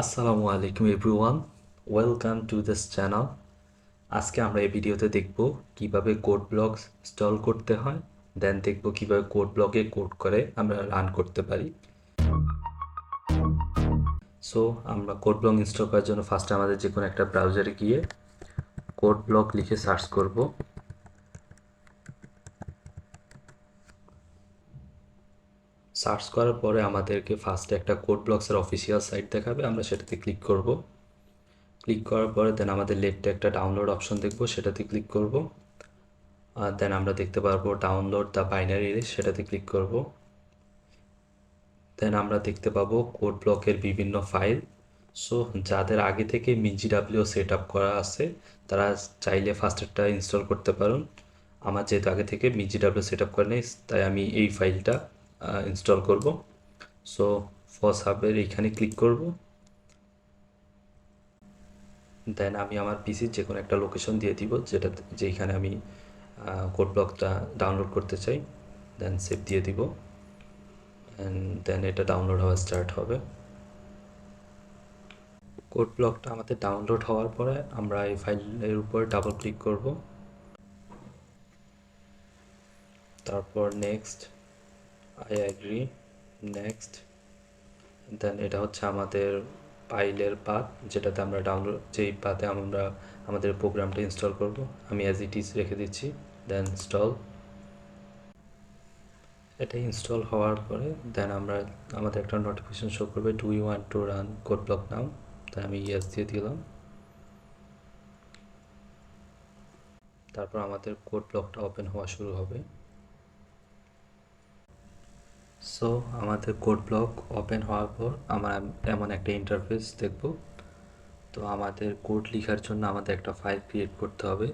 আসসালামু আলাইকুম everyone, welcome to this channel. আজকে আমরা এই ভিডিওতে দেখব কিভাবে কোড ব্লকস ইনস্টল করতে হয়, দেন দেখব কিভাবে কোড ব্লকে কোড করে আমরা রান করতে পারি। সো আমরা কোড ব্লক ইনস্টল করার জন্য ফার্স্টে আমাদের যে কোনো একটা ব্রাউজারে গিয়ে কোড ব্লক লিখে সার্চ করব। সার্চ করার পরে আমাদেরকে ফার্স্টে একটা কোড ব্লকসের অফিসিয়াল সাইট দেখাবে, আমরা সেটাতে ক্লিক করব। ক্লিক করার পরে দেন আমাদের লেফটে একটা ডাউনলোড অপশন দেখব, সেটাতে ক্লিক করব। আর দেন আমরা দেখতে পারবো ডাউনলোড দ্য বাইনারি লিস্ট, সেটাতে ক্লিক করব। দেন আমরা দেখতে পাবো কোড ব্লকের বিভিন্ন ফাইল। সো যাদের আগে থেকে মিনজিডাব্লিউ সেট আপ করা আছে তারা চাইলে ফার্স্টেরটা ইনস্টল করতে পারেন। আমার যেহেতু আগে থেকে মিনজিডাব্লিউ সেট আপ করা নেই, তাই আমি এই ফাইলটা ইনস্টল করব। সো ফস হাবের এইখানে ক্লিক করব। দেন আমি আমার পিসির যে কোনো একটা লোকেশন দিয়ে দিব যেখানে আমি কোড ব্লকটা ডাউনলোড করতে চাই। দেন সেভ দিয়ে দিব, অ্যান্ড দেন এটা ডাউনলোড হওয়া স্টার্ট হবে। কোড ব্লকটা আমাদের ডাউনলোড হওয়ার পরে আমরা এই ফাইলের উপর ডাবল ক্লিক করব, তারপর নেক্সট, আই অ্যাগ্রি, নেক্সট। দেন এটা হচ্ছে আমাদের ফাইলের পাথ, যেটাতে আমরা যেই পাথে আমরা আমাদের প্রোগ্রামটা ইনস্টল করব। আমি অ্যাজ ইট ইজ রেখে দিচ্ছি, দেন ইনস্টল। এটা ইনস্টল হওয়ার পরে দেন আমাদের একটা নোটিফিকেশন শো করবে, do you want to run code block now. তাই আমি ইয়েস দিয়ে দিলাম। তারপর আমাদের কোড ব্লকটা ওপেন হওয়া শুরু হবে। সো আমাদের কোড ব্লক ওপেন হওয়ার পর আমরা এমন একটা ইন্টারফেস দেখব। তো আমাদের কোড লেখার জন্য আমাদের একটা ফাইল ক্রিয়েট করতে হবে।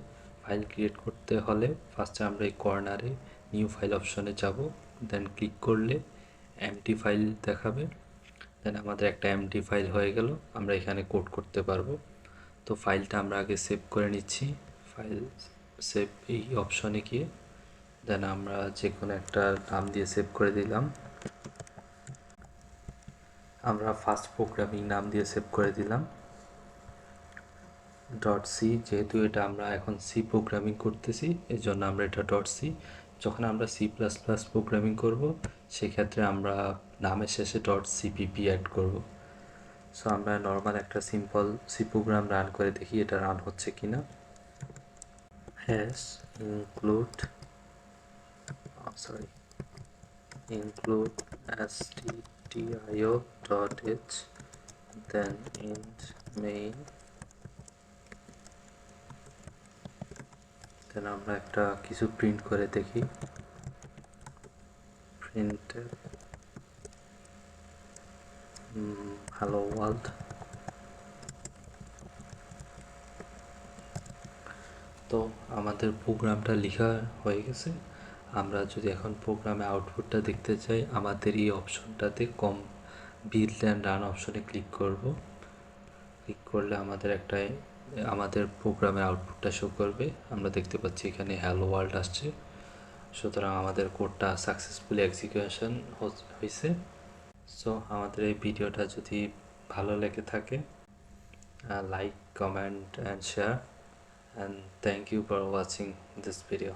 ফাইল ক্রিয়েট করতে হলে ফার্স্টে আমরা এই কর্নারে নিউ ফাইল অপশনে যাব, দেন ক্লিক করলে এমটি ফাইল দেখাবে। দেন আমাদের একটা এমটি ফাইল হয়ে গেল, আমরা এখানে কোড করতে পারবো। তো ফাইলটা আমরা আগে সেভ করে নিচ্ছি। ফাইল সেভ এই অপশনে গিয়ে দেন আমরা যে কোনো একটা নাম দিয়ে সেভ করে দিলাম। আমরা ফার্স্ট প্রোগ্রামিং নাম দিয়ে সেভ করে দিলাম ডট সি, যেহেতু এটা আমরা এখন সি প্রোগ্রামিং করতেছি এই জন্য আমরা এটা ডট সি। যখন আমরা সি প্লাস প্লাস প্রোগ্রামিং করবো সেক্ষেত্রে আমরা নামের শেষে ডট সিপিপি অ্যাড করব। সো আমরা নর্মাল একটা সিম্পল সি প্রোগ্রাম রান করে দেখি এটা রান হচ্ছে কিনা। Hash include include stdio.h, then int main, then আমরা একটা কিছু প্রিন্ট করে দেখি, প্রিন্ট হ্যালো ওয়ার্ল্ড। তো আমাদের প্রোগ্রামটা লেখা হয়ে গেছে। আমরা যদি এখন প্রোগ্রামে আউটপুটটা দেখতে চাই আমাদের এই অপশনটাতে বিল্ড অ্যান্ড রান অপশনে ক্লিক করব। ক্লিক করলে আমাদের প্রোগ্রামের আউটপুটটা শো করবে। আমরা দেখতে পাচ্ছি এখানে হ্যালো ওয়ার্ল্ড আসছে। সুতরাং আমাদের কোডটা সাকসেসফুলি এক্সিকিউশন হয়েছে। সো আমাদের এই ভিডিওটা যদি ভালো লেগে থাকে, like, comment and share, and thank you for watching this video.